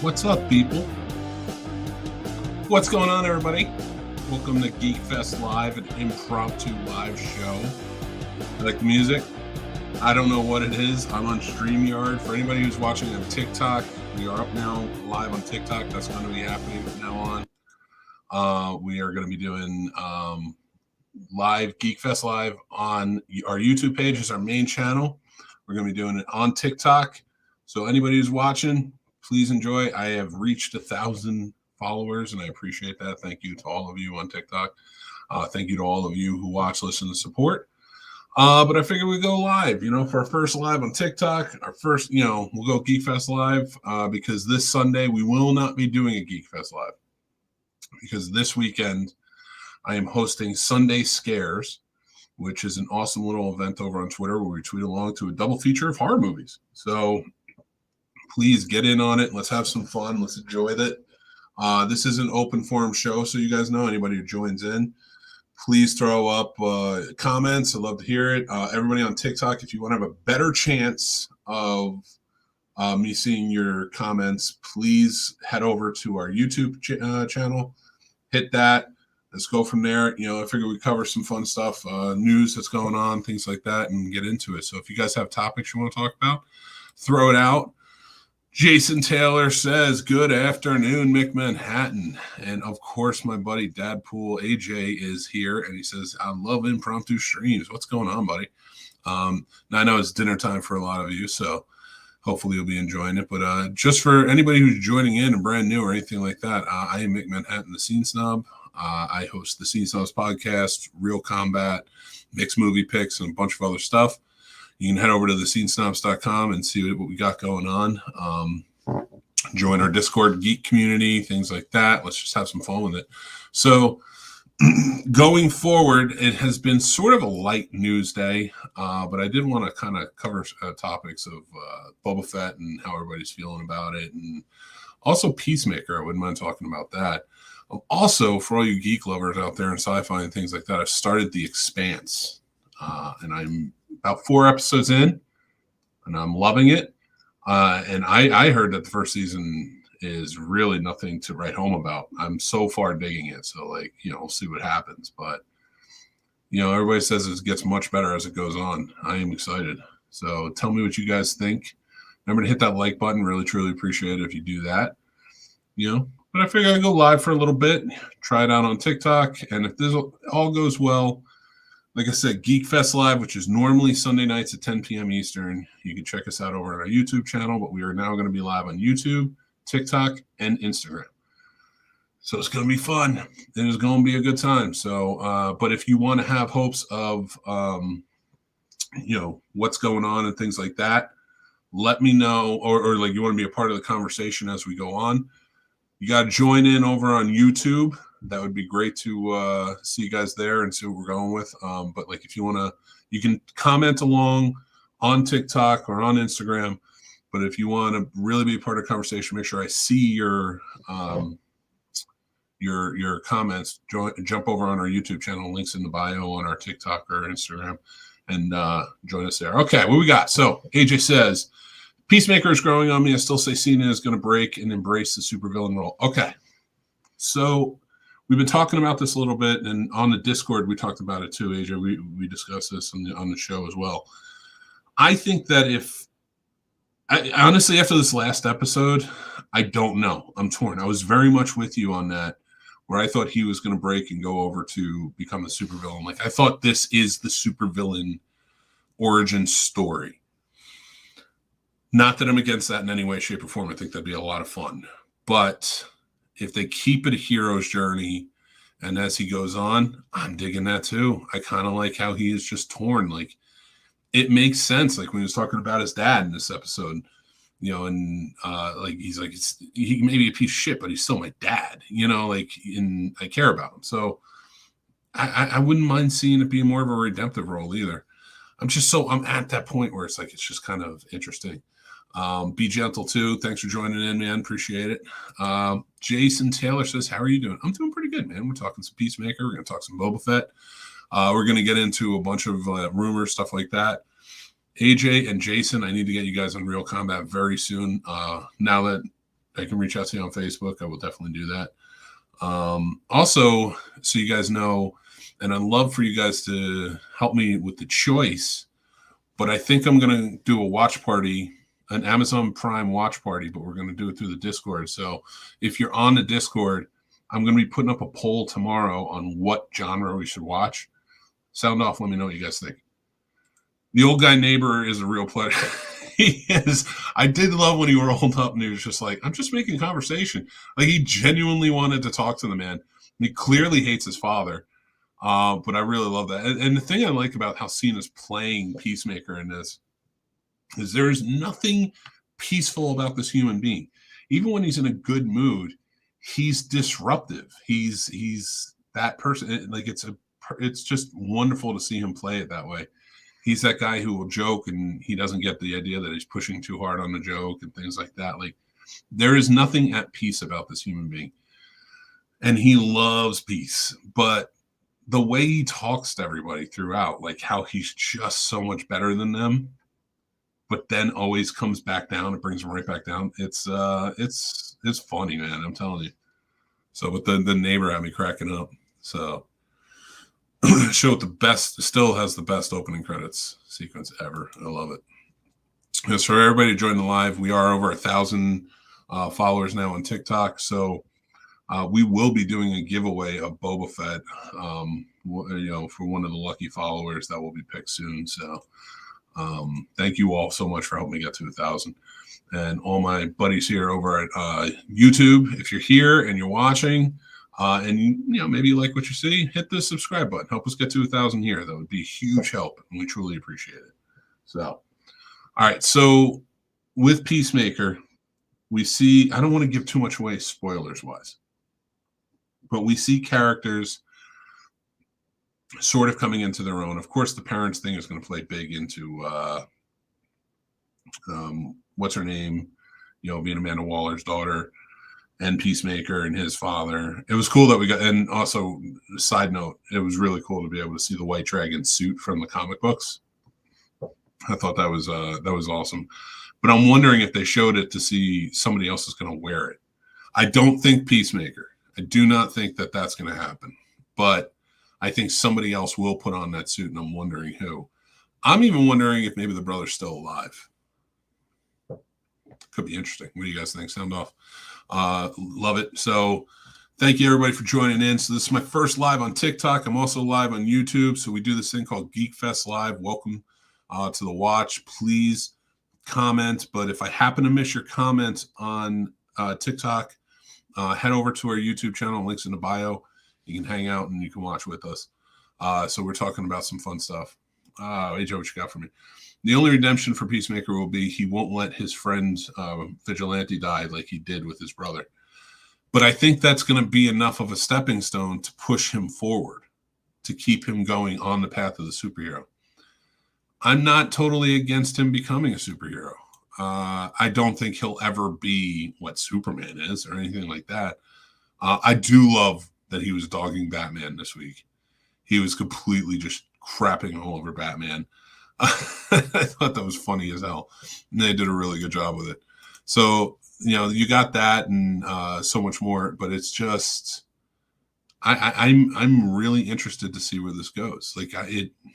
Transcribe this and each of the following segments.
What's up, people? What's going on, everybody? Welcome to Geek Fest Live, an impromptu live show. You like the music? I don't know what it is. I'm on StreamYard. For anybody who's watching on TikTok, we are up now live on TikTok. That's going to be happening from now on. We are going to be doing live Geek Fest Live on our YouTube page is our main channel. We're going to be doing it on TikTok. So anybody who's watching, please enjoy. I have reached 1,000 followers, and I appreciate that. Thank you to all of you on TikTok. Thank you to all of you who watch, listen, and support. But I figured we'd go live, for our first live on TikTok. Our first, we'll go Geek Fest Live because this Sunday we will not be doing a Geek Fest Live because this weekend I am hosting Sunday Scares, which is an awesome little event over on Twitter where we tweet along to a double feature of horror movies. So please get in on it. Let's have some fun. Let's enjoy it. This is an open forum show, so you guys know anybody who joins in, please throw up comments. I'd love to hear it. Everybody on TikTok, if you want to have a better chance of me seeing your comments, please head over to our YouTube channel. Hit that. Let's go from there. I figure we cover some fun stuff, news that's going on, things like that, and get into it. So if you guys have topics you want to talk about, throw it out. Jason Taylor says, good afternoon, McManhattan. And of course, my buddy Dadpool AJ is here. And he says, I love impromptu streams. What's going on, buddy? Now I know it's dinner time for a lot of you, so hopefully you'll be enjoying it. But just for anybody who's joining in and brand new or anything like that, I am McManhattan, the Scene Snob. I host the Scene Snobs podcast, Real Combat, mixed movie picks, and a bunch of other stuff. You can head over to thescenesnobs.com and see what we got going on. Join our Discord geek community, things like that. Let's just have some fun with it. So going forward, it has been sort of a light news day, but I did want to kind of cover topics of Boba Fett and how everybody's feeling about it. And also Peacemaker, I wouldn't mind talking about that. Also, for all you geek lovers out there in sci-fi and things like that, I've started The Expanse. And I'm about 4 episodes in, and I'm loving it. And I heard that the first season is really nothing to write home about. I'm so far digging it. So, we'll see what happens. But, everybody says it gets much better as it goes on. I am excited. So tell me what you guys think. Remember to hit that like button. Really, truly appreciate it if you do that. But I figure I'd go live for a little bit, try it out on TikTok. And if this all goes well, like I said, Geek Fest Live, which is normally Sunday nights at 10 p.m. Eastern. You can check us out over on our YouTube channel, but we are now going to be live on YouTube, TikTok, and Instagram. So it's going to be fun. It is going to be a good time. So, but if you want to have hopes of, what's going on and things like that, let me know. Or you want to be a part of the conversation as we go on. You got to join in over on YouTube. That would be great to see you guys there and see what we're going with. But if you want to, you can comment along on TikTok or on Instagram. But if you want to really be a part of the conversation, make sure I see your comments. Jump over on our YouTube channel. Links in the bio on our TikTok or Instagram, and join us there. Okay, what we got? So AJ says, Peacemaker is growing on me. I still say Cena is going to break and embrace the supervillain role. Okay, so we've been talking about this a little bit, and on the Discord we talked about it too, AJ. We discussed this on the show as well. I think that honestly, after this last episode, I don't know. I'm torn. I was very much with you on that, where I thought he was going to break and go over to become the supervillain. I thought this is the supervillain origin story. Not that I'm against that in any way, shape, or form. I think that'd be a lot of fun. But if they keep it a hero's journey, and as he goes on, I'm digging that too. I kind of like how he is just torn. It makes sense. When he was talking about his dad in this episode, and he's he may be a piece of shit, but he's still my dad, and I care about him. So I wouldn't mind seeing it be more of a redemptive role either. I'm at that point where it's just kind of interesting. Be gentle too. Thanks for joining in, man. Appreciate it. Jason Taylor says, how are you doing? I'm doing pretty good, man. We're talking some Peacemaker. We're going to talk some Boba Fett. We're going to get into a bunch of rumors, stuff like that. AJ and Jason, I need to get you guys on Real Combat very soon. Now that I can reach out to you on Facebook. I will definitely do that. Also, so you guys know, and I'd love for you guys to help me with the choice, but I think I'm going to do a watch party, an Amazon Prime watch party, but we're going to do it through the Discord. So if you're on the Discord, I'm going to be putting up a poll tomorrow on what genre we should watch. Sound off. Let me know what you guys think. The old guy neighbor is a real pleasure. He is. I did love when he rolled up and he was just like, I'm just making conversation. Like, he genuinely wanted to talk to the man. He clearly hates his father. But I really love that. And the thing I like about how Cena's playing Peacemaker in this is there is nothing peaceful about this human being. Even when he's in a good mood, he's disruptive. He's that person. Like, it's just wonderful to see him play it that way. He's that guy who will joke and he doesn't get the idea that he's pushing too hard on the joke and things like that. Like, there is nothing at peace about this human being. And he loves peace. But the way he talks to everybody throughout, like how he's just so much better than them, but then always comes back down and brings them right back down. It's funny, man. I'm telling you. So, but the neighbor had me cracking up. So, show with the best, still has the best opening credits sequence ever. I love it. As for everybody to join the live, we are over 1,000 followers now on TikTok. So we will be doing a giveaway of Boba Fett, for one of the lucky followers that will be picked soon. So thank you all so much for helping me get to 1,000. And all my buddies here over at YouTube, if you're here and you're watching, and maybe you like what you see, hit the subscribe button. Help us get to 1,000 here. That would be a huge help, and we truly appreciate it. So, all right. So with Peacemaker, we see, I don't want to give too much away spoilers wise, but we see characters sort of coming into their own. Of course, the parents thing is going to play big into what's her name, being Amanda Waller's daughter, and Peacemaker and his father. It was cool that we got, and also, side note, it was really cool to be able to see the White Dragon suit from the comic books. I thought that was awesome. But I'm wondering if they showed it to see somebody else is going to wear it. I don't think Peacemaker. I do not think that that's going to happen. But I think somebody else will put on that suit, and I'm wondering who. I'm even wondering if maybe the brother's still alive. Could be interesting. What do you guys think? Sound off. Love it. So thank you everybody for joining in. So this is my first live on TikTok. I'm also live on YouTube. So we do this thing called Geek Fest Live. Welcome to the watch. Please comment. But if I happen to miss your comment on TikTok, head over to our YouTube channel. Links in the bio. You can hang out and you can watch with us. So we're talking about some fun stuff. Hey Joe, what you got for me? The only redemption for Peacemaker will be he won't let his friend Vigilante die like he did with his brother. But I think that's going to be enough of a stepping stone to push him forward, to keep him going on the path of the superhero. I'm not totally against him becoming a superhero. I don't think he'll ever be what Superman is or anything like that. I do love that he was dogging Batman this week. He was completely just crapping all over Batman. I thought that was funny as hell. And they did a really good job with it. So, you got that and so much more, but it's just, I'm really interested to see where this goes. Like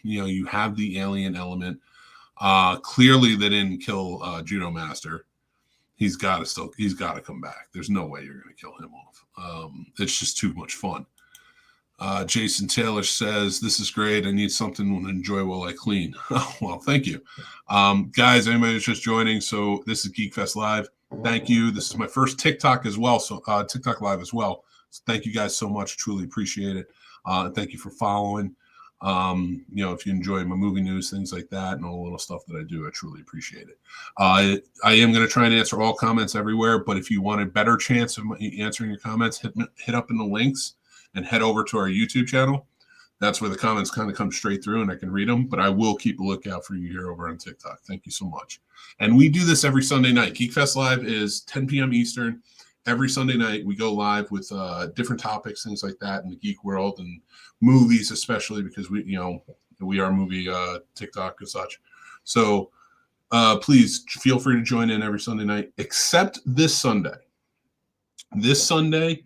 you have the alien element. Clearly they didn't kill Judo Master. He's got to come back. There's no way you're going to kill him off. It's just too much fun. Jason Taylor says, this is great. I need something to enjoy while I clean. Oh, well, thank you. Guys, anybody who's just joining, so this is Geek Fest Live. Thank you. This is my first TikTok as well, so TikTok Live as well. So thank you guys so much. Truly appreciate it. Thank you for following. If you enjoy my movie news, things like that, and all the little stuff that I do, I truly appreciate it. I am going to try and answer all comments everywhere, but if you want a better chance of answering your comments, hit up in the links and head over to our YouTube channel. That's where the comments kind of come straight through and I can read them, but I will keep a lookout for you here over on TikTok. Thank you so much. And we do this every Sunday night. Geek Fest Live is 10 p.m. Eastern. Every Sunday night, we go live with different topics, things like that in the geek world and movies, especially because we are movie TikTok and such. So please feel free to join in every Sunday night, except this Sunday. This Sunday,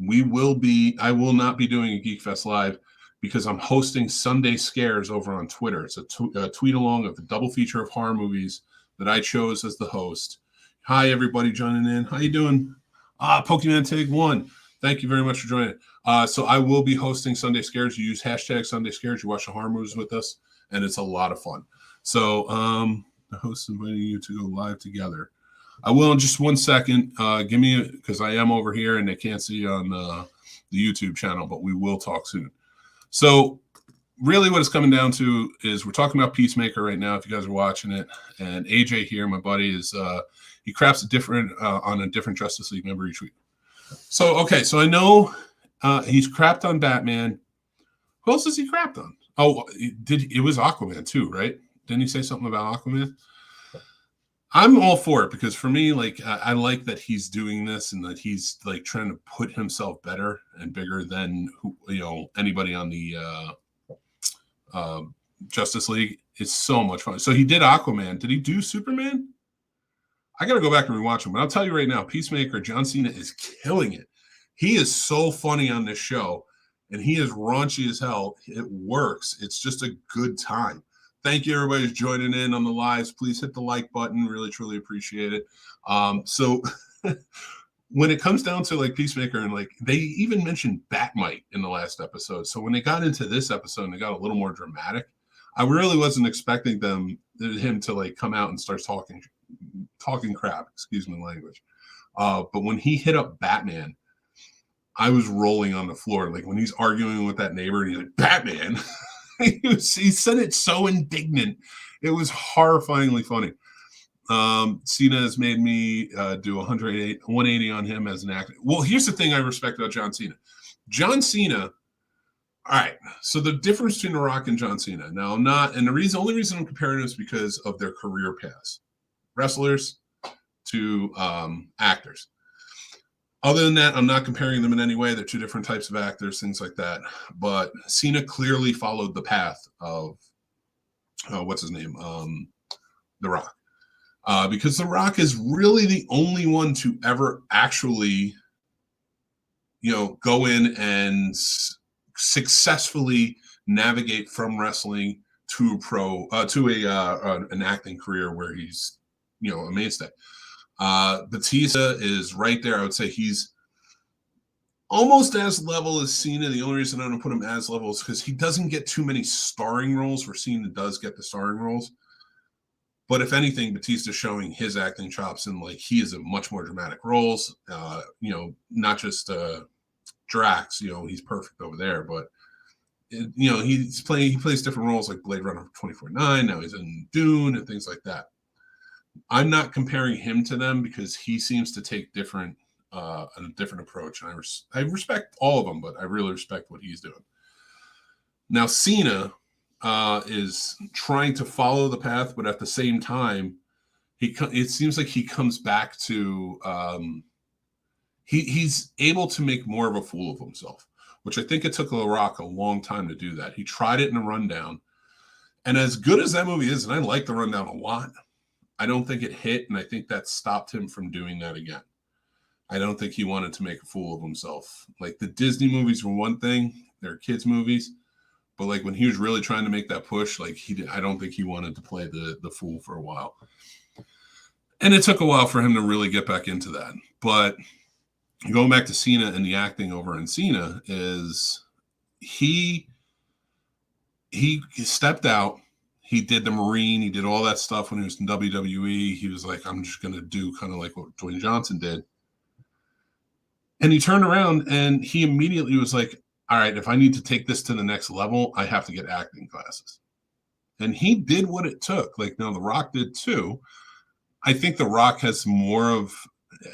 I will not be doing a Geek Fest Live because I'm hosting Sunday Scares over on Twitter. It's a tweet along of the double feature of horror movies that I chose as the host. Hi, everybody joining in. How you doing? Pokemon Take 1. Thank you very much for joining. So I will be hosting Sunday Scares. You use hashtag Sunday Scares. You watch the horror movies with us, and it's a lot of fun. So the host is inviting you to go live together. I will in just 1 second. Give me because I am over here and they can't see on the YouTube channel, but we will talk soon. So really what it's coming down to is we're talking about Peacemaker right now, if you guys are watching it. And AJ here, my buddy, is he crafts on a different Justice League member each week. So, okay, so I know he's crapped on Batman. Who else has he crapped on? Oh, it was Aquaman too, right? Didn't he say something about Aquaman? I'm all for it because for me, like, I like that he's doing this and that he's like trying to put himself better and bigger than anybody on the Justice League. It's so much fun. So he did Aquaman. Did he do Superman? I got to go back and rewatch him. But I'll tell you right now, Peacemaker, John Cena is killing it. He is so funny on this show, and he is raunchy as hell. It works. It's just a good time. Thank you, everybody who's joining in on the lives. Please hit the like button. Really, truly appreciate it. So when it comes down to like Peacemaker, and like they even mentioned Batmite in the last episode. So when they got into this episode and they got a little more dramatic, I really wasn't expecting him to like come out and start talking crap, excuse my language. But when he hit up Batman, I was rolling on the floor. Like when he's arguing with that neighbor and he's like, Batman. He said it so indignant. It was horrifyingly funny. Cena has made me do 180 on him as an actor. Well, here's the thing I respect about John Cena. John Cena, all right, so the difference between The Rock and John Cena. Now, I'm not, and the only reason I'm comparing is because of their career paths. Wrestlers to actors. Other than that, I'm not comparing them in any way. They're two different types of actors, things like that. But Cena clearly followed the path of, what's his name? The Rock. Because The Rock is really the only one to ever actually, go in and successfully navigate from wrestling to an acting career where he's, a mainstay. Batista is right there. I would say he's almost as level as Cena. The only reason I don't put him as level is because he doesn't get too many starring roles, where Cena does get the starring roles. But if anything, Batista's showing his acting chops, and like he is in much more dramatic roles. Not just Drax. He's perfect over there, but he plays different roles like Blade Runner 24/9. Now he's in Dune and things like that. I'm not comparing him to them because he seems to take a different approach. And I respect all of them, but I really respect what he's doing. Now, Cena is trying to follow the path, but at the same time, it seems like he comes back to he's able to make more of a fool of himself, which I think it took The Rock a long time to do that. He tried it in a Rundown, and as good as that movie is, and I like The Rundown a lot, I don't think it hit, and I think that stopped him from doing that again. I don't think he wanted to make a fool of himself. Like the Disney movies were one thing; they're kids' movies, but like when he was really trying to make that push, like I don't think he wanted to play the fool for a while. And it took a while for him to really get back into that. But going back to Cena and the acting over in Cena is he stepped out. He did the Marine. He did all that stuff when he was in WWE. He was like, I'm just going to do kind of like what Dwayne Johnson did. And he turned around and he immediately was like, all right, if I need to take this to the next level, I have to get acting classes. And he did what it took. Like now The Rock did too. I think The Rock has more of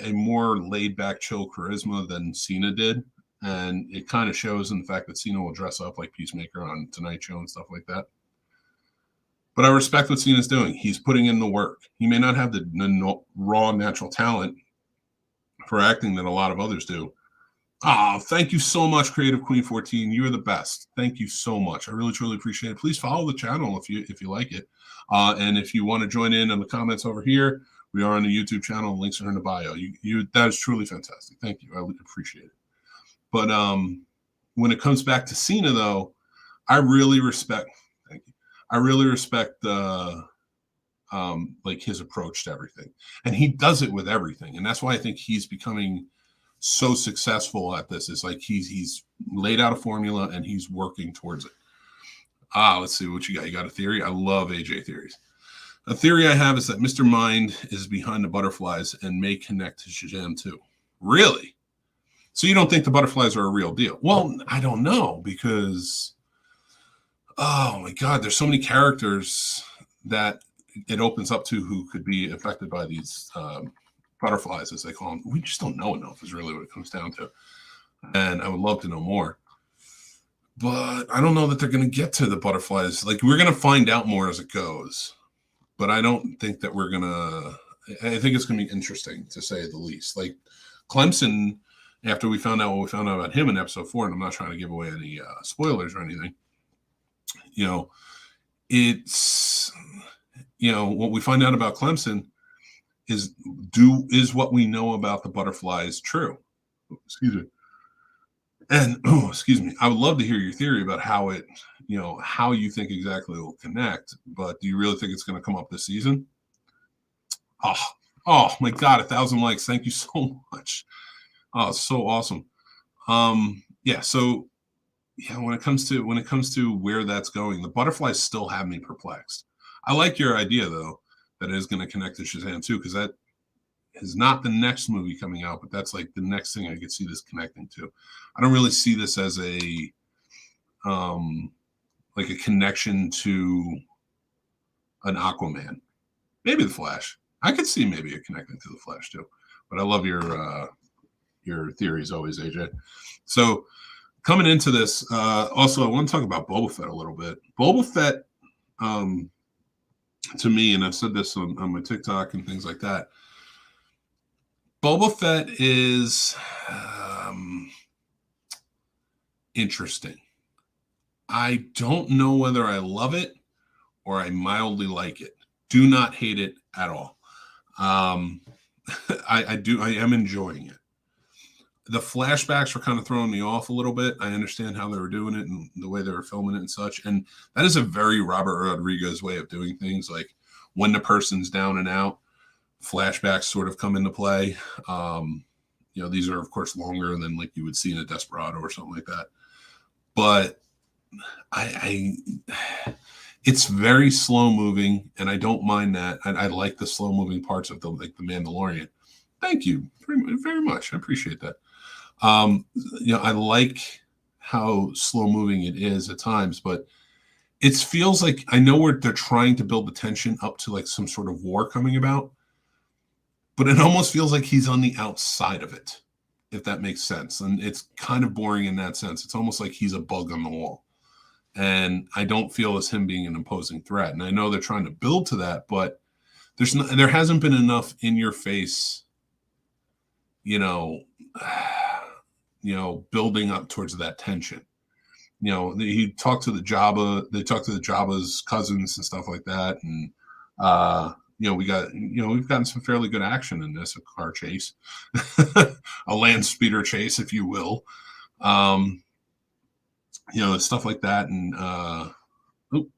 a more laid back, chill charisma than Cena did. And it kind of shows in the fact that Cena will dress up like Peacemaker on Tonight Show and stuff like that. But I respect what Cena's doing. He's putting in the work. He may not have the raw natural talent for acting that a lot of others do. Oh, thank you so much, Creative Queen 14. You're the best. Thank you so much. I really, truly appreciate it. Please follow the channel if you like it. And if you want to join in the comments over here, We are on the YouTube channel. Links are in the bio. That is truly fantastic. Thank you. I appreciate it. But when it comes back to Cena, though, I really respect. Thank you. I really respect like his approach to everything, and he does it with everything, and that's why I think he's becoming so successful at this. Is like he's laid out a formula and he's working towards it. Let's see what you got. You got a theory? I love AJ theories. A theory I have is that Mr. Mind is behind the butterflies and may connect to Shazam too. Really? So you don't think the butterflies are a real deal? Well, I don't know, because oh my God, there's so many characters that it opens up to who could be affected by these butterflies, as they call them. We just don't know enough is really what it comes down to. And I would love to know more. But I don't know that they're going to get to the butterflies. Like, we're going to find out more as it goes. But I don't think that we're going to... I think it's going to be interesting, to say the least. Like, Clemson, after we found out what we found out about him in episode 4, and I'm not trying to give away any spoilers or anything, you know, it's... You know, what we find out about Clemson is what we know about the butterflies true? Excuse me. And excuse me, I would love to hear your theory about how it, you know, how you think exactly it will connect. But do you really think it's going to come up this season? Oh my God, 1,000 likes. Thank you so much. Oh, it's so awesome. Yeah. So yeah, when it comes to where that's going, the butterflies still have me perplexed. I like your idea, though, that it is going to connect to Shazam too, because that is not the next movie coming out, but that's like the next thing I could see this connecting to. I don't really see this as a like a connection to an Aquaman. Maybe the Flash. I could see maybe a connecting to the Flash too. But I love your theories always, AJ. So coming into this, also I want to talk about Boba Fett a little bit. Boba Fett, to me, and I've said this on my TikTok and things like that, Boba Fett is interesting. I don't know whether I love it or I mildly like it. Do not hate it at all. I am enjoying it. The flashbacks were kind of throwing me off a little bit. I understand how they were doing it and the way they were filming it and such. And that is a very Robert Rodriguez way of doing things. Like, when the person's down and out, flashbacks sort of come into play. You know, these are, of course, longer than like you would see in a Desperado or something like that. But it's very slow moving, and I don't mind that. I like the slow moving parts of the Mandalorian. Thank you very, very much. I appreciate that. You know, I like how slow moving it is at times, but it feels like, I know they're trying to build the tension up to like some sort of war coming about, but it almost feels like he's on the outside of it, if that makes sense. And it's kind of boring in that sense. It's almost like he's a bug on the wall. And I don't feel as him being an imposing threat. And I know they're trying to build to that, but there hasn't been enough in your face, building up towards that tension. You know, he talked to the Jabba. They talked to the Jabba's cousins and stuff like that. And we've gotten some fairly good action in this, a car chase, a land speeder chase, if you will. Stuff like that. And hold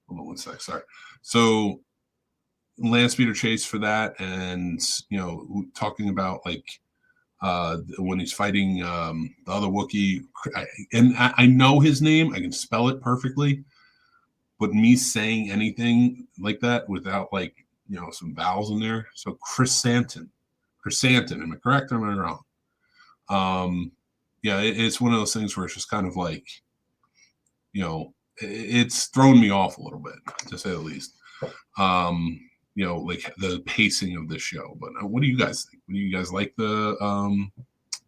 on one sec. Sorry. So land speeder chase for that, and talking about like when he's fighting the other Wookiee, I know his name, I can spell it perfectly, but me saying anything like that without like some vowels in there. So Chrysanthemum, am I correct or am I wrong? It's one of those things where it's just kind of like, it's thrown me off a little bit, to say the least. Like the pacing of this show. But what do you guys think? Do you guys like the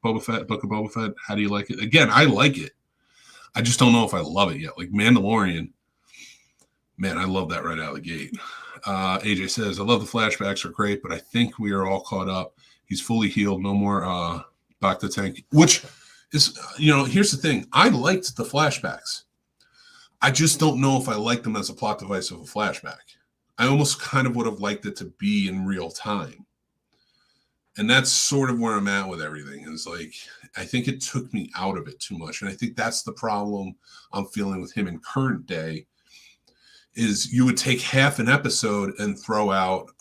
Book of Boba Fett? How do you like it? Again, I like it. I just don't know if I love it yet. Like Mandalorian, man, I love that right out of the gate. AJ says, I love the flashbacks are great, but I think we are all caught up. He's fully healed. No more Dr. Tank, which is, here's the thing. I liked the flashbacks. I just don't know if I like them as a plot device of a flashback. I almost kind of would have liked it to be in real time. And that's sort of where I'm at with everything. Is like, I think it took me out of it too much. And I think that's the problem I'm feeling with him in current day, is you would take half an episode and throw out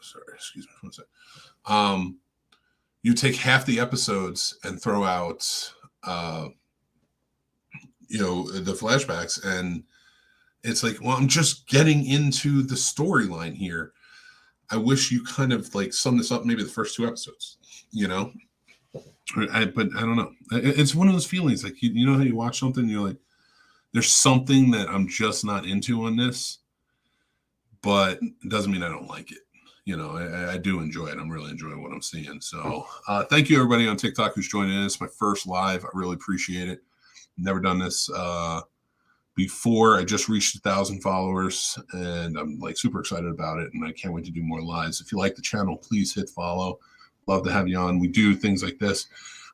sorry, excuse me, one second. You take half the episodes and throw out the flashbacks, and it's like, well, I'm just getting into the storyline here. I wish you kind of like sum this up, maybe the first 2 episodes, but I don't know. It's one of those feelings, like, you know how you watch something and you're like, there's something that I'm just not into on this, but it doesn't mean I don't like it. I do enjoy it. I'm really enjoying what I'm seeing. So thank you, everybody on TikTok who's joining in. It's my first live. I really appreciate it. Never done this before. I just reached 1,000 followers, and I'm like super excited about it, and I can't wait to do more lives. If you like the channel, please hit follow. Love to have you on. We do things like this.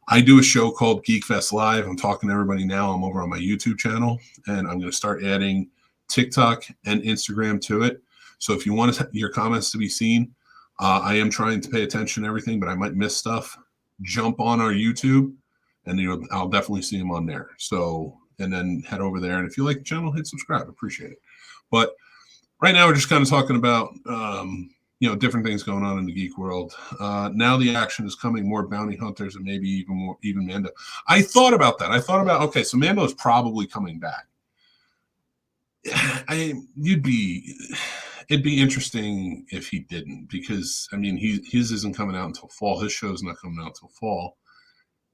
I do a show called Geek Fest Live. I'm talking to everybody now. I'm over on my YouTube channel, and I'm going to start adding TikTok and Instagram to it. So if you want your comments to be seen, I am trying to pay attention to everything, but I might miss stuff. Jump on our YouTube, and I'll definitely see them on there. So, and then head over there. And if you like the channel, hit subscribe. Appreciate it. But right now we're just kind of talking about, different things going on in the geek world. Now the action is coming, more bounty hunters, and maybe even Mando. I thought about that. Okay, so Mando is probably coming back. It'd be interesting if he didn't, because his isn't coming out until fall. His show's not coming out until fall.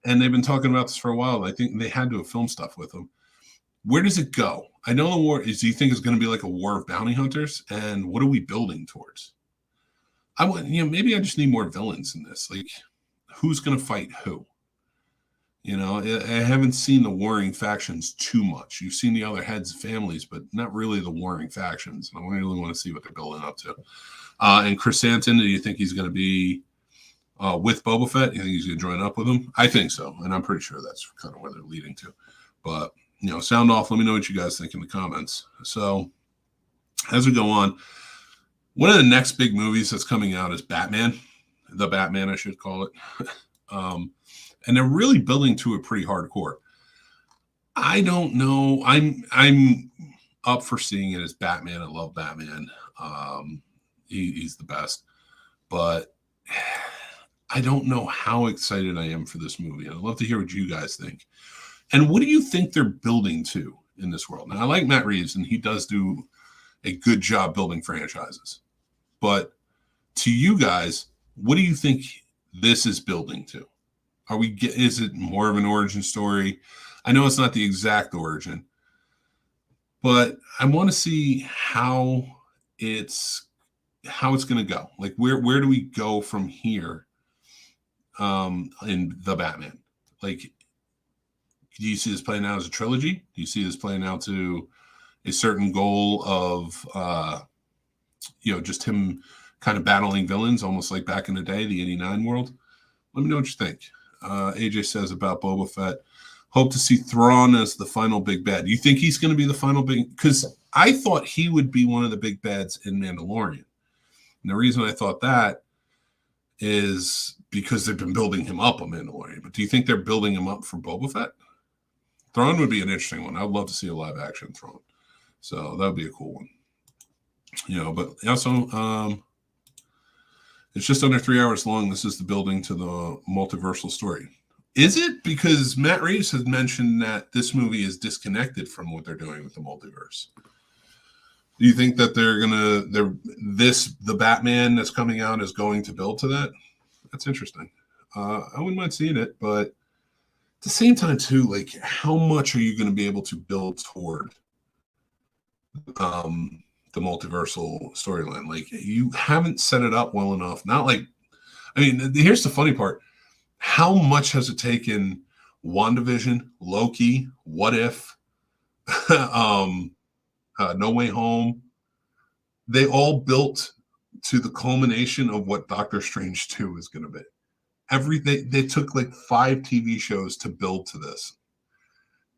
And they've been talking about this for a while. I think they had to have filmed stuff with him. Where does it go? I know the war is, do you think it's going to be like a war of bounty hunters? And what are we building towards? Maybe I just need more villains in this. Like, who's going to fight who? I haven't seen the warring factions too much. You've seen the other heads of families, but not really the warring factions. I really want to see what they're building up to. And Chrysanthemum, do you think he's going to be with Boba Fett? You think he's going to join up with him? I think so, and I'm pretty sure that's kind of where they're leading to. But, sound off. Let me know what you guys think in the comments. So, as we go on, one of the next big movies that's coming out is Batman. The Batman, I should call it. And they're really building to it pretty hardcore. I don't know. I'm up for seeing it as Batman. I love Batman. He's the best. But I don't know how excited I am for this movie. I'd love to hear what you guys think. And what do you think they're building to in this world? Now, I like Matt Reeves, and he does do a good job building franchises. But to you guys, what do you think this is building to? Is it more of an origin story? I know it's not the exact origin, but I want to see how it's going to go. Like, where do we go from here in the Batman? Like, do you see this playing out as a trilogy? Do you see this playing out to a certain goal of, just him kind of battling villains, almost like back in the day, the 89 world? Let me know what you think. AJ says about Boba Fett, hope to see Thrawn as the final big bad. Do you think he's going to be the final big? Because I thought he would be one of the big bads in Mandalorian. And the reason I thought that is because they've been building him up on Mandalorian. But do you think they're building him up for Boba Fett? Thrawn would be an interesting one. I'd love to see a live action Thrawn. So that would be a cool one. But also, it's just under 3 hours long. This is the building to the multiversal story. Is it? Because Matt Reeves has mentioned that this movie is disconnected from what they're doing with the multiverse. Do you think that the Batman that's coming out is going to build to that? That's interesting. I wouldn't mind seeing it, but at the same time too, like, how much are you going to be able to build toward the multiversal storyline? Like, you haven't set it up well enough. Not like, here's the funny part. How much has it taken WandaVision, Loki, What If, No Way Home? They all built to the culmination of what Doctor Strange 2 is going to be. They took like 5 TV shows to build to this.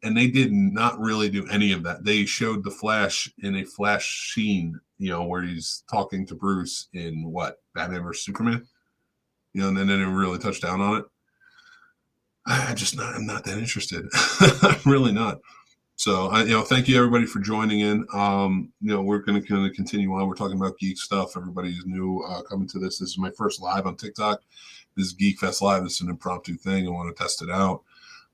And they did not really do any of that. They showed the Flash in a Flash scene, where he's talking to Bruce in what, Batman vs Superman, and then they didn't really touch down on it. I'm not that interested. I'm really not. So thank you everybody for joining in. We're going to continue on. We're talking about geek stuff. Everybody's new coming to this. This is my first live on TikTok. This is Geek Fest Live. This is an impromptu thing. I want to test it out.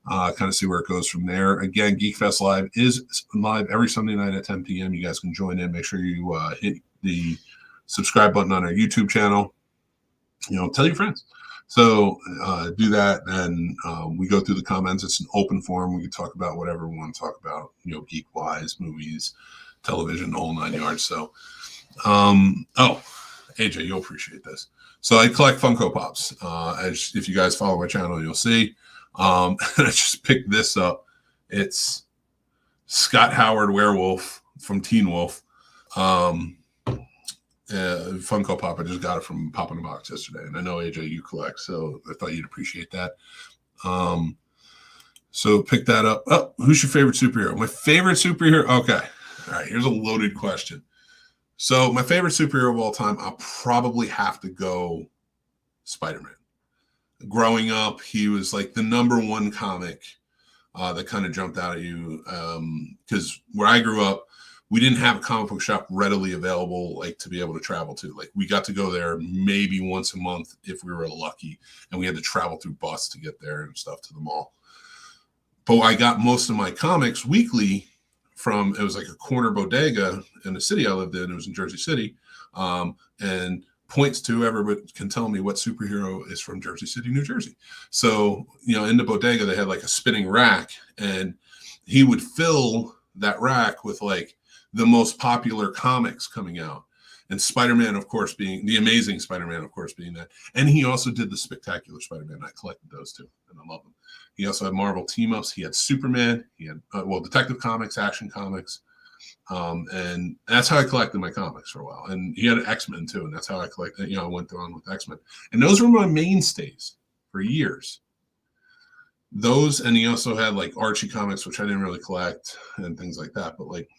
Kind of see where it goes from there. Again, Geek Fest Live is live every Sunday night at 10 p.m. You guys can join in. Make sure you hit the subscribe button on our YouTube channel. Tell your friends. So do that, and we go through the comments. It's an open forum. We can talk about whatever we want to talk about, geek-wise, movies, television, the whole 9 yards. So, AJ, you'll appreciate this. So I collect Funko Pops. As if you guys follow my channel, you'll see. And I just picked this up. It's Scott Howard Werewolf from Teen Wolf. Funko Pop. I just got it from Pop in a Box yesterday, and I know AJ you collect, so I thought you'd appreciate that. So pick that up. Oh, who's your favorite superhero? My favorite superhero. Okay, all right. Here's a loaded question. So my favorite superhero of all time, I'll probably have to go Spider-Man. Growing up, he was like the number one comic that kind of jumped out at you, because where I grew up, we didn't have a comic book shop readily available, like to be able to travel to. Like we got to go there maybe once a month if we were lucky, and we had to travel through bus to get there and stuff to the mall. But I got most of my comics weekly from, it was like a corner bodega in the city I lived in. It was in Jersey City, and points to everybody can tell me what superhero is from Jersey City, New Jersey. So in the bodega they had like a spinning rack, and he would fill that rack with like the most popular comics coming out, and Spider-Man, of course, being the Amazing Spider-Man, of course, being that. And he also did the Spectacular Spider-Man. I collected those too, and I love them. He also had Marvel team-ups. He had Superman. He had Detective Comics, Action Comics, and that's how I collected my comics for a while. And he had X-Men too, and that's how I collected. I went on with X-Men, and those were my mainstays for years. Those, and he also had like Archie comics, which I didn't really collect, and things like that. But like,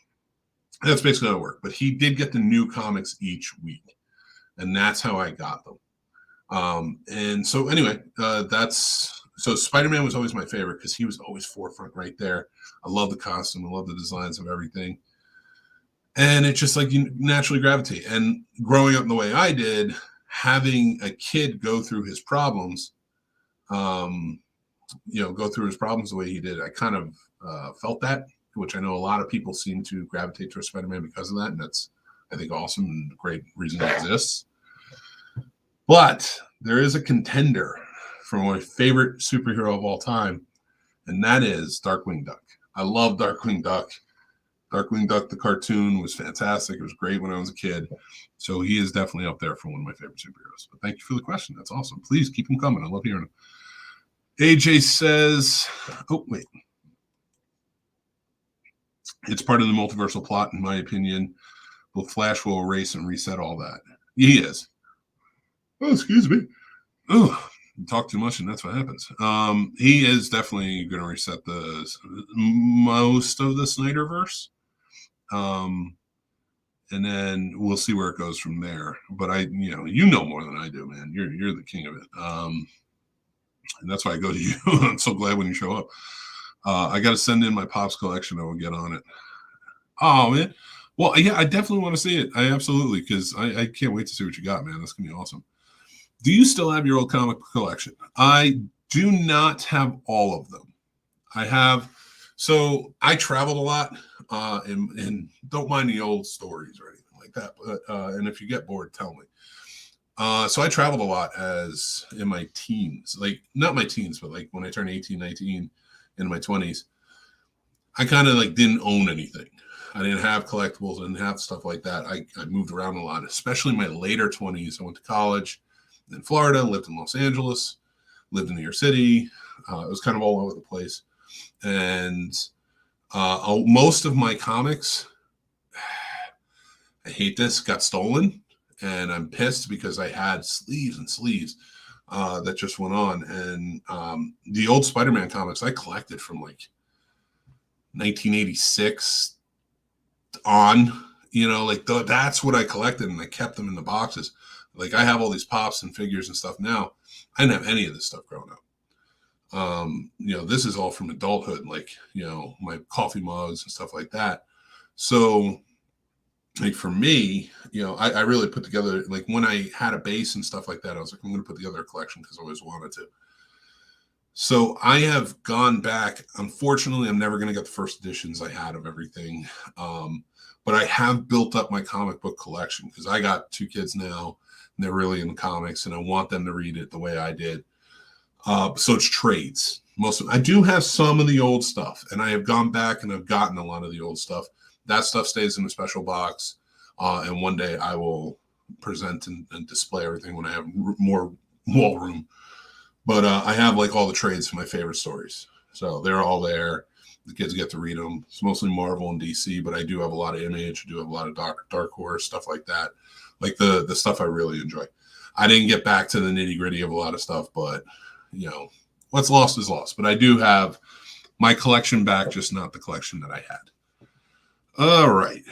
that's basically how it worked. But he did get the new comics each week, and that's how I got them. And so anyway, so Spider-Man was always my favorite because he was always forefront right there. I love the costume. I love the designs of everything. And it's just like you naturally gravitate. And growing up the way I did, having a kid go through his problems, the way he did, I kind of felt that, which I know a lot of people seem to gravitate towards Spider-Man because of that. And that's, I think, awesome and a great reason it exists. But there is a contender for my favorite superhero of all time, and that is Darkwing Duck. I love Darkwing Duck. Darkwing Duck, the cartoon, was fantastic. It was great when I was a kid. So he is definitely up there for one of my favorite superheroes. But thank you for the question. That's awesome. Please keep them coming. I love hearing them. AJ says, oh, wait. It's part of the multiversal plot, in my opinion. The Flash will erase and reset all that. He is. Oh, excuse me. Oh, talk too much, and that's what happens. He is definitely going to reset most of the Snyderverse. And then we'll see where it goes from there. But you know more than I do, man. You're the king of it. And that's why I go to you. I'm so glad when you show up. I got to send in my Pops collection. I will get on it. Oh, man. Well, yeah, I definitely want to see it. I absolutely, because I can't wait to see what you got, man. That's going to be awesome. Do you still have your old comic book collection? I do not have all of them. I have. So I traveled a lot, and don't mind the old stories or anything like that. But and if you get bored, tell me. So I traveled a lot as in my teens, like not my teens, but like when I turned 18, 19, in my 20s, I kind of like didn't own anything. I didn't have collectibles. I didn't have stuff like that. I moved around a lot, especially in my later 20s. I went to college in Florida, lived in Los Angeles, lived in New York City. It was kind of all over the place. And most of my comics, I hate this, got stolen. And I'm pissed because I had sleeves and sleeves that just went on. And the old Spider-Man comics I collected from like 1986 on, like that's what I collected, and I kept them in the boxes. Like I have all these pops and figures and stuff now. I didn't have any of this stuff growing up. This is all from adulthood, like, my coffee mugs and stuff like that. So like for me, I really put together, like when I had a base and stuff like that, I was like, I'm going to put together a collection because I always wanted to. So I have gone back. Unfortunately, I'm never going to get the first editions I had of everything. But I have built up my comic book collection because I got 2 kids now and they're really into comics and I want them to read it the way I did. So it's trades. I do have some of the old stuff, and I have gone back and I've gotten a lot of the old stuff. That stuff stays in a special box, and one day I will present and display everything when I have more wall room. But I have like all the trades for my favorite stories, so they're all there. The kids get to read them. It's mostly Marvel and DC, but I do have a lot of Image. I do have a lot of Dark Horse, stuff like that, like the stuff I really enjoy. I didn't get back to the nitty gritty of a lot of stuff, but what's lost is lost. But I do have my collection back, just not the collection that I had. All right.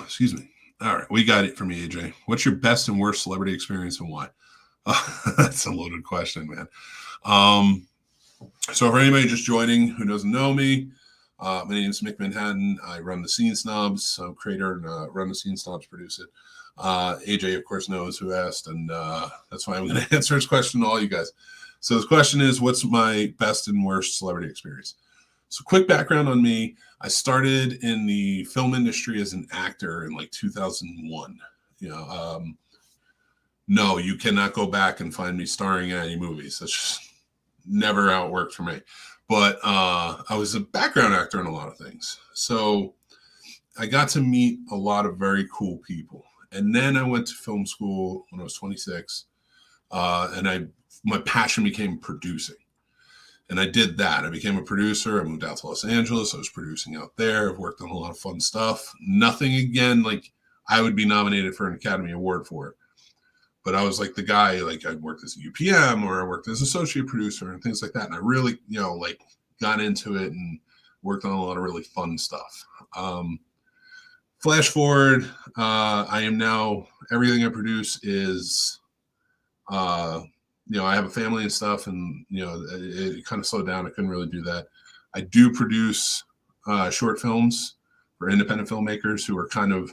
Excuse me. All right. We got it from me, AJ. What's your best and worst celebrity experience and why? That's a loaded question, man. So for anybody just joining who doesn't know me, my name is Mick Manhattan. I run the Scene Snobs. I'm creator and run the Scene Snobs, produce it. AJ, of course, knows who asked, and that's why I'm going to answer his question to all you guys. So the question is, what's my best and worst celebrity experience? So quick background on me. I started in the film industry as an actor in like 2001. No, you cannot go back and find me starring in any movies. That's just never how it worked for me. But I was a background actor in a lot of things. So I got to meet a lot of very cool people. And then I went to film school when I was 26, and my passion became producing. And I did that. I became a producer. I moved out to Los Angeles. I was producing out there. I've worked on a lot of fun stuff. Nothing, again, like I would be nominated for an Academy Award for it. But I was like the guy, like I worked as a UPM or I worked as associate producer and things like that. And I really, like got into it and worked on a lot of really fun stuff. Flash forward, I am now, everything I produce is, I have a family and stuff, and, it kind of slowed down. I couldn't really do that. I do produce short films for independent filmmakers who are kind of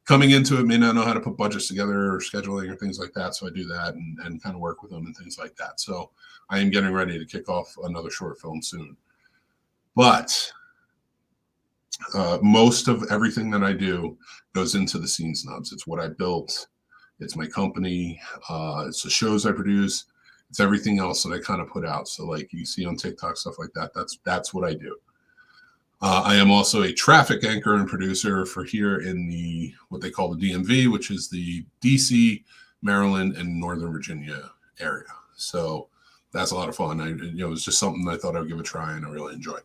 coming into it, may not know how to put budgets together or scheduling or things like that. So I do that and kind of work with them and things like that. So I am getting ready to kick off another short film soon. But most of everything that I do goes into the Scene Snobs. It's what I built. It's my company. It's the shows I produce. It's everything else that I kind of put out. So like you see on TikTok, stuff like that. That's what I do. I am also a traffic anchor and producer for here in what they call the DMV, which is the DC, Maryland, and Northern Virginia area. So that's a lot of fun. It was just something I thought I would give a try and I really enjoy.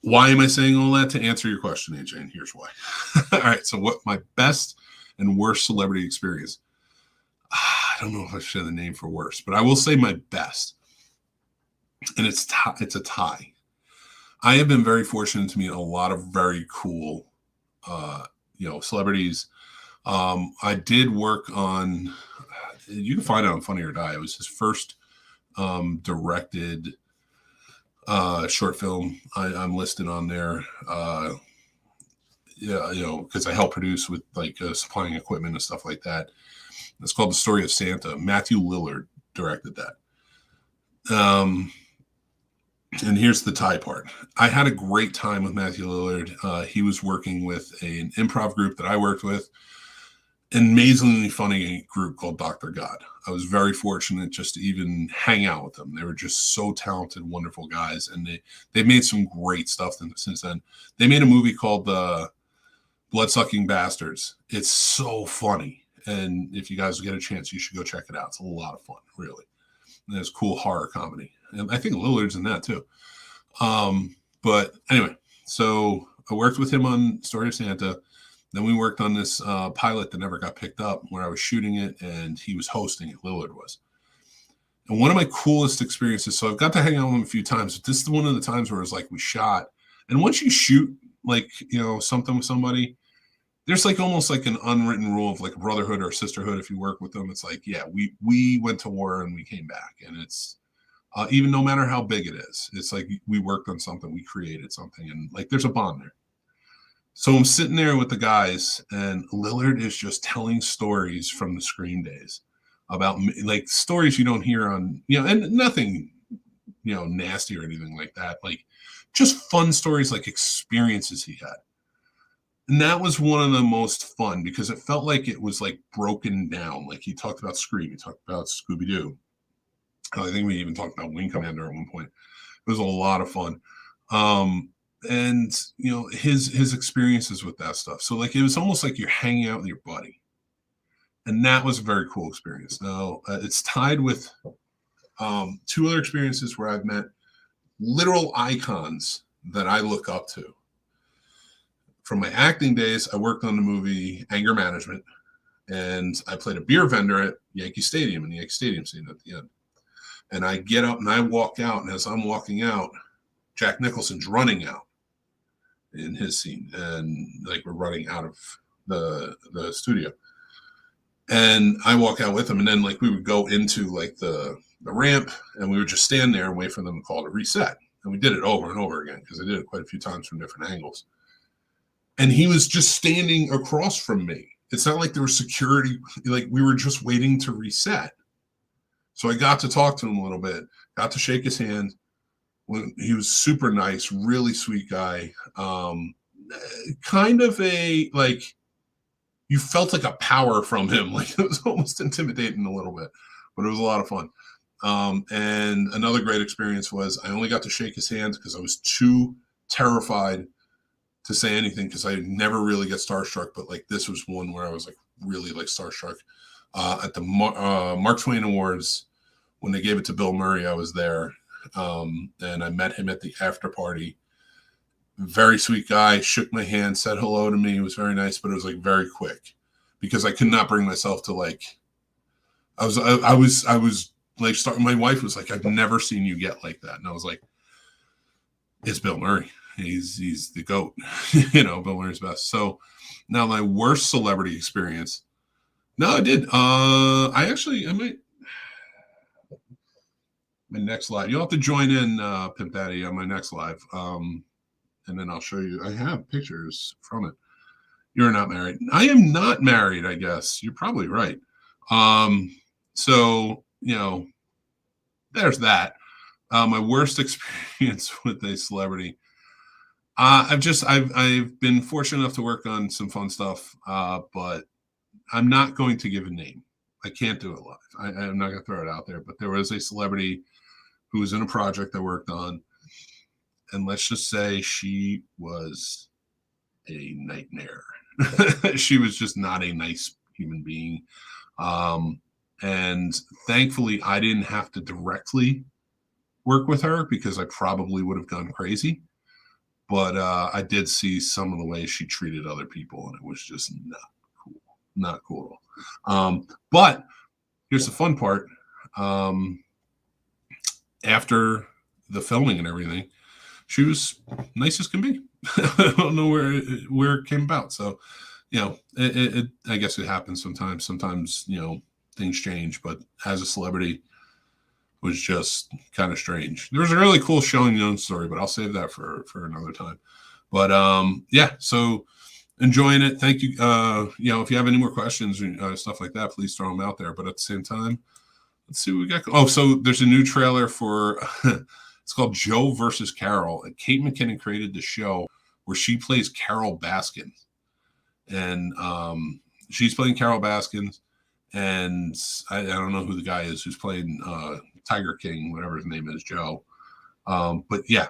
Why am I saying all that? To answer your question, AJ, and here's why. All right, so what my best and worst celebrity experience? I don't know if I should have the name for worst, but I will say my best. And it's a tie. I have been very fortunate to meet a lot of very cool, celebrities. I did work on, you can find it on Funny or Die. It was his first directed short film. I'm listed on there. Because I help produce with like supplying equipment and stuff like that. It's called The Story of Santa. Matthew Lillard directed that. And here's the tie part. I had a great time with Matthew Lillard. He was working with an improv group that I worked with, an amazingly funny group called Dr. God. I was very fortunate just to even hang out with them. They were just so talented, wonderful guys. And they've made some great stuff since then. They made a movie called Bloodsucking Bastards. It's so funny. And if you guys get a chance, you should go check it out. It's a lot of fun, really. And it's cool horror comedy. And I think Lillard's in that too. But anyway, so I worked with him on Story of Santa. Then we worked on this pilot that never got picked up where I was shooting it and he was hosting it. Lillard was. And one of my coolest experiences, so I've got to hang out with him a few times, but this is one of the times where it was like we shot. And once you shoot like, something with somebody, there's like almost like an unwritten rule of like a brotherhood or a sisterhood. If you work with them, it's like, yeah, we went to war and we came back. And it's even no matter how big it is, it's like we worked on something, we created something, and like there's a bond there. So I'm sitting there with the guys, and Lillard is just telling stories from the Scream days about like stories you don't hear on, and nothing, nasty or anything like that. Like just fun stories, like experiences he had. And that was one of the most fun because it felt like it was like broken down. Like he talked about Scream, he talked about Scooby Doo. I think we even talked about Wing Commander at one point. It was a lot of fun. And his experiences with that stuff. So like it was almost like you're hanging out with your buddy. And that was a very cool experience. Now it's tied with two other experiences where I've met literal icons that I look up to. From my acting days, I worked on the movie Anger Management, and I played a beer vendor at Yankee Stadium in the Yankee Stadium scene at the end. And I get up and I walk out, and as I'm walking out, Jack Nicholson's running out in his scene, and like we're running out of the studio. And I walk out with him, and then like we would go into like the ramp, and we would just stand there and wait for them to call to reset. And we did it over and over again because I did it quite a few times from different angles. And he was just standing across from me. It's not like there was security. Like we were just waiting to reset. So I got to talk to him a little bit, got to shake his hand. He was super nice, really sweet guy. Kind of like you felt like a power from him. Like it was almost intimidating a little bit, but it was a lot of fun. And another great experience was I only got to shake his hand because I was too terrified to say anything because I never really get starstruck, but like this was one where I was like really like starstruck. At the Mark Twain Awards, when they gave it to Bill Murray, I was there, and I met him at the after party. Very sweet guy, shook my hand, said hello to me. It was very nice, but it was like very quick because I could not bring myself to like. I was like starting. My wife was like, "I've never seen you get like that," and I was like, "It's Bill Murray. He's the GOAT, Bill Murray's best." So now my worst celebrity experience. No, I did. I might. My next live. You'll have to join in, Pimp Daddy, on my next live. And then I'll show you. I have pictures from it. You're not married. I am not married, I guess. You're probably right. So, there's that. My worst experience with a celebrity. I've been fortunate enough to work on some fun stuff, but I'm not going to give a name. I can't do it live. I'm not going to throw it out there, but there was a celebrity who was in a project I worked on, and let's just say she was a nightmare. She was just not a nice human being. And thankfully, I didn't have to directly work with her because I probably would have gone crazy. But I did see some of the ways she treated other people, and it was just not cool. But here's the fun part. After the filming and everything, she was nice as can be. I don't know where it came about. So, I guess it happens sometimes. Sometimes, things change. But as a celebrity, was just kind of strange. There was a really cool showing your own story, but I'll save that for another time. But so enjoying it. Thank you. If you have any more questions or stuff like that, please throw them out there. But at the same time, let's see what we got. Oh, so there's a new trailer for it's called Joe versus Carol. And Kate McKinnon created the show where she plays Carol Baskin. And she's playing Carol Baskin. And I don't know who the guy is who's playing Tiger King, whatever his name is, Joe. But yeah,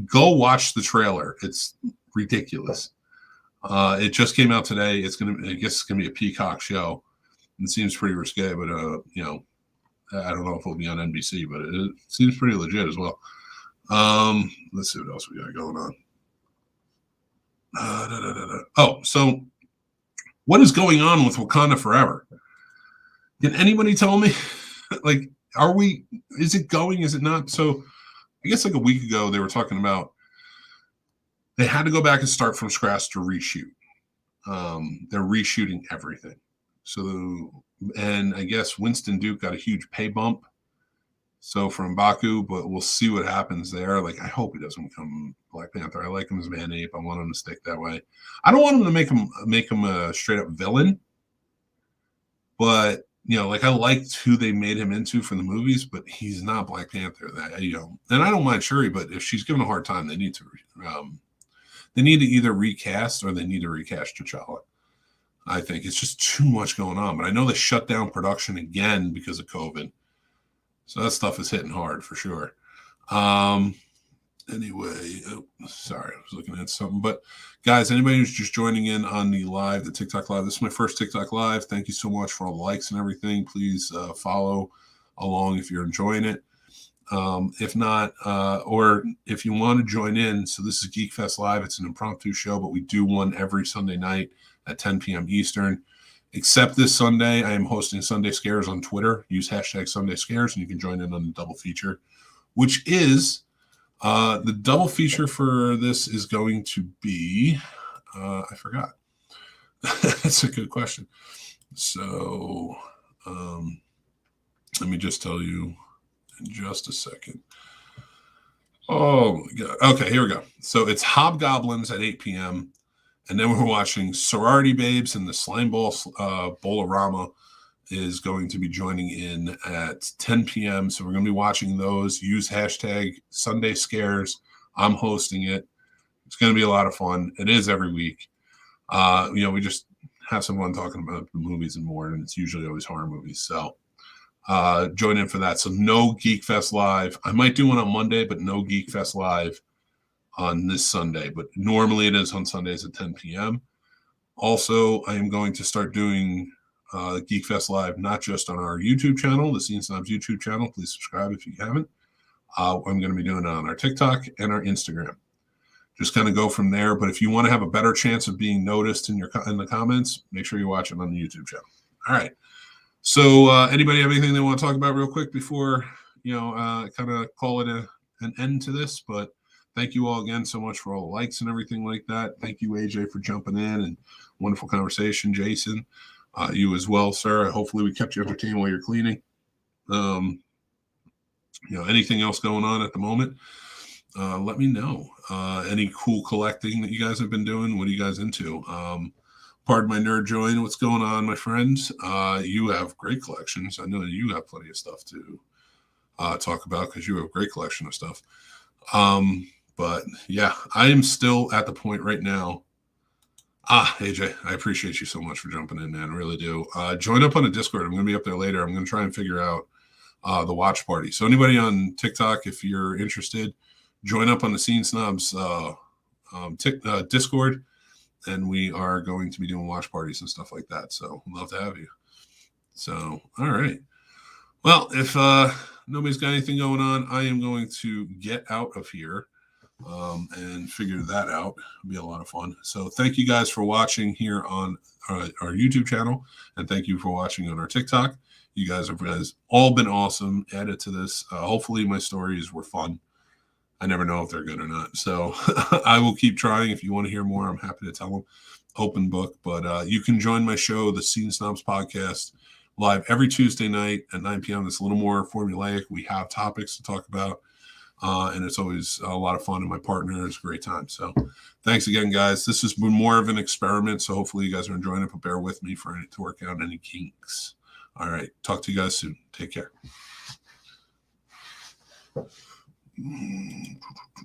go watch the trailer. It's ridiculous. It just came out today. I guess it's gonna be a Peacock show. It seems pretty risque, but I don't know if it'll be on NBC, but it seems pretty legit as well. Let's see what else we got going on. Oh, so what is going on with Wakanda Forever? Can anybody tell me? Like, Are we? Is it going? Is it not? So I guess like a week ago they were talking about they had to go back and start from scratch to reshoot. They're reshooting everything. So, and I guess Winston Duke got a huge pay bump. So from Baku, but we'll see what happens there. Like, I hope he doesn't become Black Panther. I like him as Man Ape. I want him to stick that way. I don't want him to make him a straight up villain. But like I liked who they made him into for the movies, but he's not Black Panther. That and I don't mind Shuri, but if she's given a hard time, they need to either recast or they need to recast T'Challa. I think it's just too much going on. But I know they shut down production again because of COVID. So that stuff is hitting hard for sure. Anyway, sorry, I was looking at something. But guys, anybody who's just joining in on the TikTok live, this is my first TikTok live. Thank you so much for all the likes and everything. Please follow along if you're enjoying it. If not, or if you want to join in, so this is Geek Fest Live. It's an impromptu show, but we do one every Sunday night at 10 p.m. Eastern. Except this Sunday, I am hosting Sunday Scares on Twitter. Use hashtag Sunday Scares, and you can join in on the double feature, which is the double feature for this is going to be, I forgot. That's a good question. So let me just tell you in just a second. Oh, my God. Okay, here we go. So it's Hobgoblins at 8 p.m., and then we're watching Sorority Babes and the Slime Ball Bolorama is going to be joining in at 10 p.m. So we're going to be watching those. Use hashtag Sunday Scares. I'm hosting it. It's going to be a lot of fun. It is every week. We just have some fun talking about the movies and more, and it's usually always horror movies. So join in for that. So no Geek Fest Live. I might do one on Monday, but no Geek Fest Live on this Sunday. But normally it is on Sundays at 10 p.m. Also, I am going to start doing Geek Fest Live, not just on our YouTube channel, the Scene Snobs YouTube channel. Please subscribe if you haven't. I'm going to be doing it on our TikTok and our Instagram. Just kind of go from there. But if you want to have a better chance of being noticed in the comments, make sure you watch it on the YouTube channel. All right. So anybody have anything they want to talk about real quick before, kind of call it an end to this? But thank you all again so much for all the likes and everything like that. Thank you, AJ, for jumping in and wonderful conversation. Jason, you as well, sir. Hopefully we kept you entertained while you're cleaning. Anything else going on at the moment, let me know. Any cool collecting that you guys have been doing? What are you guys into? Pardon my nerd join. What's going on, my friends? You have great collections. I know you have plenty of stuff to talk about because you have a great collection of stuff. But yeah, I am still at the point right now. AJ, I appreciate you so much for jumping in, man. I really do. Join up on a Discord. I'm going to be up there later. I'm going to try and figure out the watch party. So anybody on TikTok, if you're interested, join up on the Scene Snobs Discord, and we are going to be doing watch parties and stuff like that. So I'd love to have you. So, all right. Well, if nobody's got anything going on, I am going to get out of here and figure that out. It'll be a lot of fun. So thank you guys for watching here on our YouTube channel, and thank you for watching on our TikTok. You guys have all been awesome. Added to this. Hopefully my stories were fun. I never know if they're good or not. So I will keep trying. If you want to hear more, I'm happy to tell them. Open book. But you can join my show, the Scene Snobs Podcast, live every Tuesday night at 9 p.m. It's a little more formulaic. We have topics to talk about. And it's always a lot of fun. And my partner is a great time. So thanks again, guys. This has been more of an experiment. So hopefully you guys are enjoying it. But bear with me for to work out any kinks. All right. Talk to you guys soon. Take care.